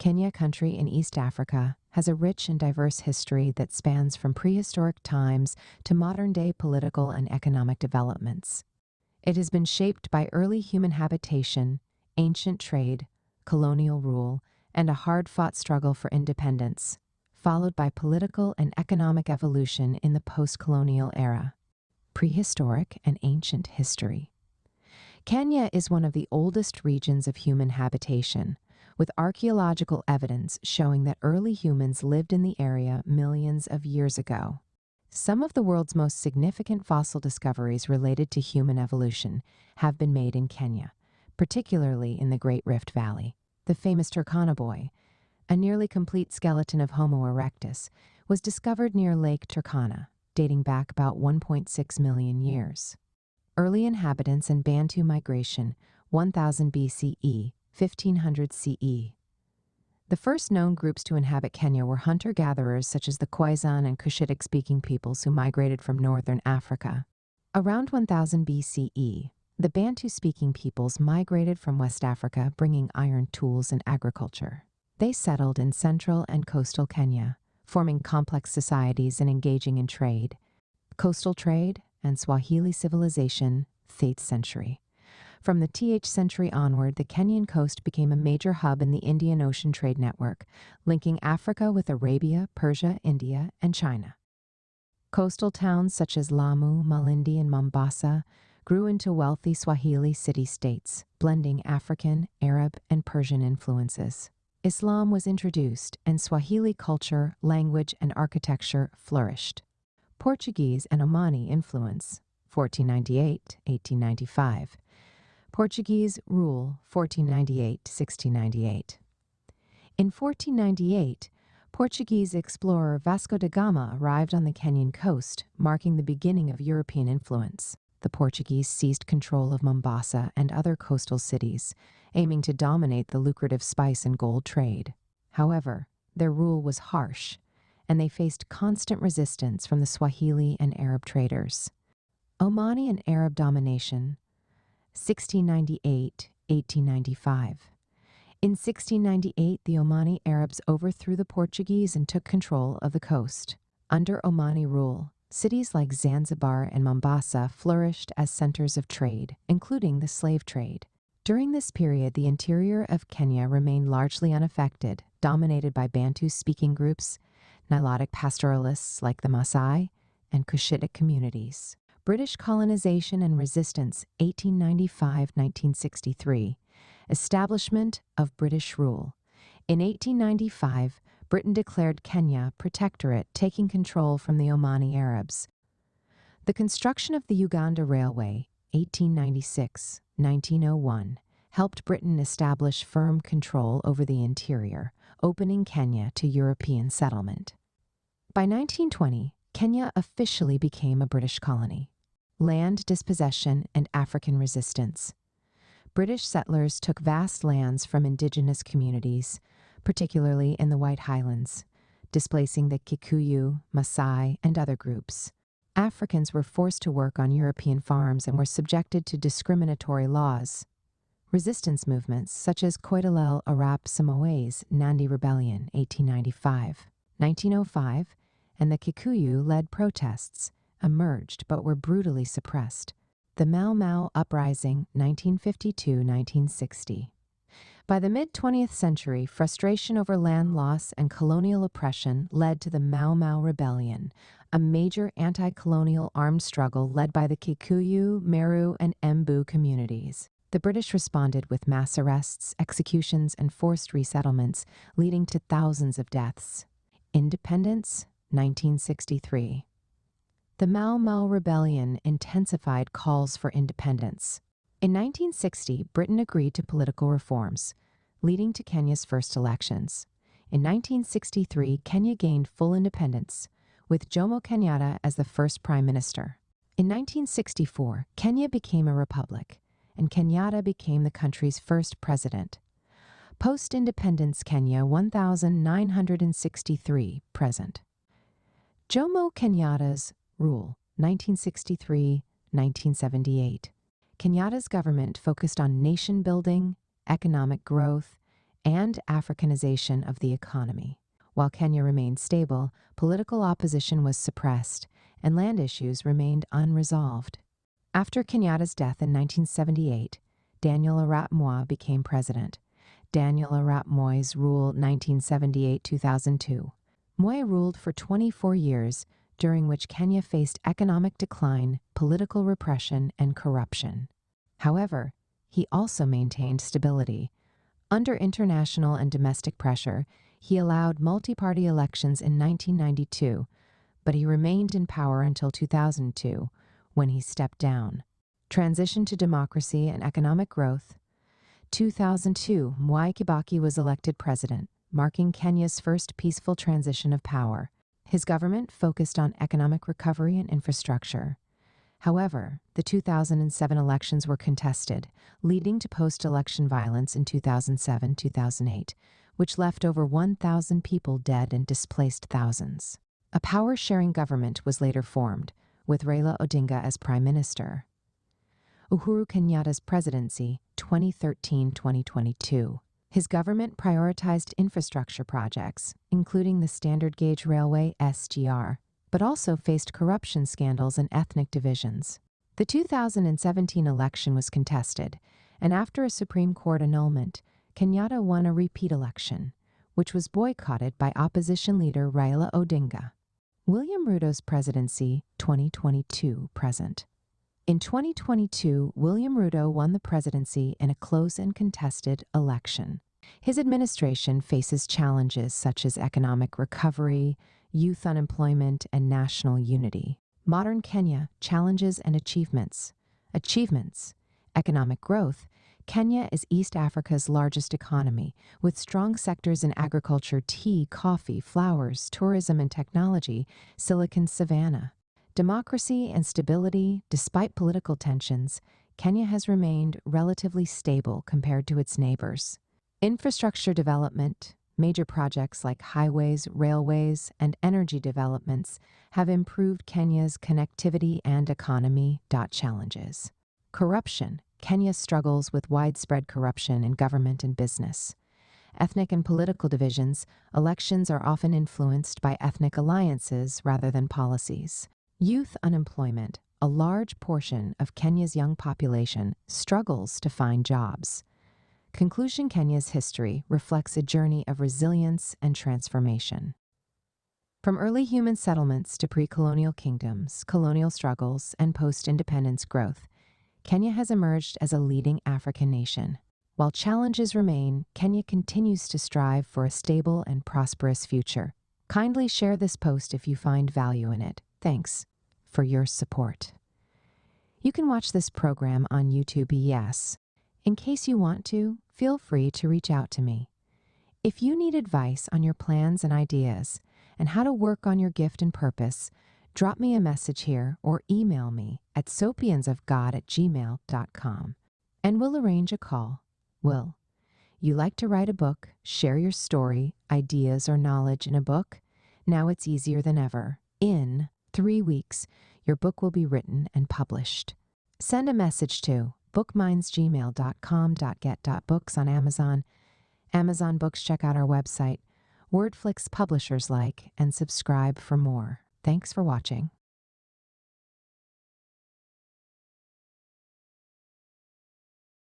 Kenya country in East Africa has a rich and diverse history that spans from prehistoric times to modern-day political and economic developments. It has been shaped by early human habitation, ancient trade, colonial rule, and a hard-fought struggle for independence, followed by political and economic evolution in the post-colonial era. Prehistoric and ancient history. Kenya is one of the oldest regions of human habitation, with archaeological evidence showing that early humans lived in the area millions of years ago. Some of the world's most significant fossil discoveries related to human evolution have been made in Kenya, particularly in the Great Rift Valley. The famous Turkana Boy, a nearly complete skeleton of Homo erectus, was discovered near Lake Turkana, dating back about 1.6 million years. Early inhabitants and Bantu migration, 1000 BCE, 1500 CE. The first known groups to inhabit Kenya were hunter-gatherers such as the Khoisan and Cushitic-speaking peoples who migrated from northern Africa. Around 1000 BCE, the Bantu-speaking peoples migrated from West Africa, bringing iron tools and agriculture. They settled in central and coastal Kenya, forming complex societies and engaging in trade. Coastal trade and Swahili civilization, 8th century. From the 10th century onward, the Kenyan coast became a major hub in the Indian Ocean trade network, linking Africa with Arabia, Persia, India, and China. Coastal towns such as Lamu, Malindi, and Mombasa grew into wealthy Swahili city-states, blending African, Arab, and Persian influences. Islam was introduced, and Swahili culture, language, and architecture flourished. Portuguese and Omani influence, 1498-1895. Portuguese rule, 1498-1698. In 1498, Portuguese explorer Vasco da Gama arrived on the Kenyan coast, marking the beginning of European influence. The Portuguese seized control of Mombasa and other coastal cities, aiming to dominate the lucrative spice and gold trade. However, their rule was harsh, and they faced constant resistance from the Swahili and Arab traders. Omani and Arab domination, 1698-1895. In 1698, the Omani Arabs overthrew the Portuguese and took control of the coast. Under Omani rule, cities like Zanzibar and Mombasa flourished as centers of trade, including the slave trade. During this period, the interior of Kenya remained largely unaffected, dominated by Bantu-speaking groups, Nilotic pastoralists like the Maasai, and Cushitic communities. British colonization and resistance, 1895-1963. Establishment of British rule. In 1895, Britain declared Kenya protectorate, taking control from the Omani Arabs. The construction of the Uganda Railway, 1896-1901, helped Britain establish firm control over the interior, opening Kenya to European settlement. By 1920, Kenya officially became a British colony. Land dispossession and African resistance. British settlers took vast lands from indigenous communities, particularly in the White Highlands, displacing the Kikuyu, Maasai, and other groups. Africans were forced to work on European farms and were subjected to discriminatory laws. Resistance movements such as Koitalel Arap Samoe's Nandi Rebellion, 1895, 1905, and the Kikuyu-led protests emerged but were brutally suppressed. The Mau Mau Uprising, 1952-1960. By the mid-20th century, frustration over land loss and colonial oppression led to the Mau Mau Rebellion, a major anti-colonial armed struggle led by the Kikuyu, Meru, and Embu communities. The British responded with mass arrests, executions, and forced resettlements, leading to thousands of deaths. Independence, 1963. The Mau Mau Rebellion intensified calls for independence. In 1960, Britain agreed to political reforms, leading to Kenya's first elections. In 1963, Kenya gained full independence, with Jomo Kenyatta as the first prime minister. In 1964, Kenya became a republic, and Kenyatta became the country's first president. Post-independence Kenya, 1963, present. Jomo Kenyatta's rule, 1963-1978. Kenyatta's government focused on nation building, economic growth, and Africanization of the economy. While Kenya remained stable, political opposition was suppressed, and land issues remained unresolved. After Kenyatta's death in 1978, Daniel Arap Moi became president. Daniel Arap Moi's rule 1978-2002. Moi ruled for 24 years, during which Kenya faced economic decline, political repression, and corruption. However, he also maintained stability. Under international and domestic pressure, he allowed multi-party elections in 1992, but he remained in power until 2002, when he stepped down. Transition to democracy and economic growth. 2002, Mwai Kibaki was elected president, marking Kenya's first peaceful transition of power. His government focused on economic recovery and infrastructure. However, the 2007 elections were contested, leading to post-election violence in 2007-2008, which left over 1,000 people dead and displaced thousands. A power-sharing government was later formed, with Raila Odinga as prime minister. Uhuru Kenyatta's presidency, 2013-2022. His government prioritized infrastructure projects, including the Standard Gauge Railway (SGR), but also faced corruption scandals and ethnic divisions. The 2017 election was contested, and after a Supreme Court annulment, Kenyatta won a repeat election, which was boycotted by opposition leader Raila Odinga. William Ruto's presidency, 2022-present. In 2022, William Ruto won the presidency in a close and contested election. His administration faces challenges such as economic recovery, youth unemployment, and national unity. Modern Kenya, challenges and achievements. Achievements. Economic growth. Kenya is East Africa's largest economy, with strong sectors in agriculture, tea, coffee, flowers, tourism and technology, Silicon Savannah. Democracy and stability. Despite political tensions, Kenya has remained relatively stable compared to its neighbors. Infrastructure development. Major projects like highways, railways, and energy developments have improved Kenya's connectivity and economy. Challenges. Corruption. Kenya struggles with widespread corruption in government and business. Ethnic and political divisions. Elections are often influenced by ethnic alliances rather than policies. Youth unemployment. A large portion of Kenya's young population struggles to find jobs. Conclusion. Kenya's history reflects a journey of resilience and transformation. From early human settlements to pre-colonial kingdoms, colonial struggles, and post-independence growth, Kenya has emerged as a leading African nation. While challenges remain, Kenya continues to strive for a stable and prosperous future. Kindly share this post if you find value in it. Thanks for your support. You can watch this program on YouTube. Yes. In case you want to, feel free to reach out to me. If you need advice on your plans and ideas and how to work on your gift and purpose, drop me a message here or email me at sopiansofgod@gmail.com and we'll arrange a call. Will you like to write a book, share your story, ideas, or knowledge in a book? Now it's easier than ever. In 3 weeks, your book will be written and published. Send a message to bookmindsgmail.com.get.books on Amazon. Amazon Books, check out our website. Wordflix publishers like and subscribe for more. Thanks for watching.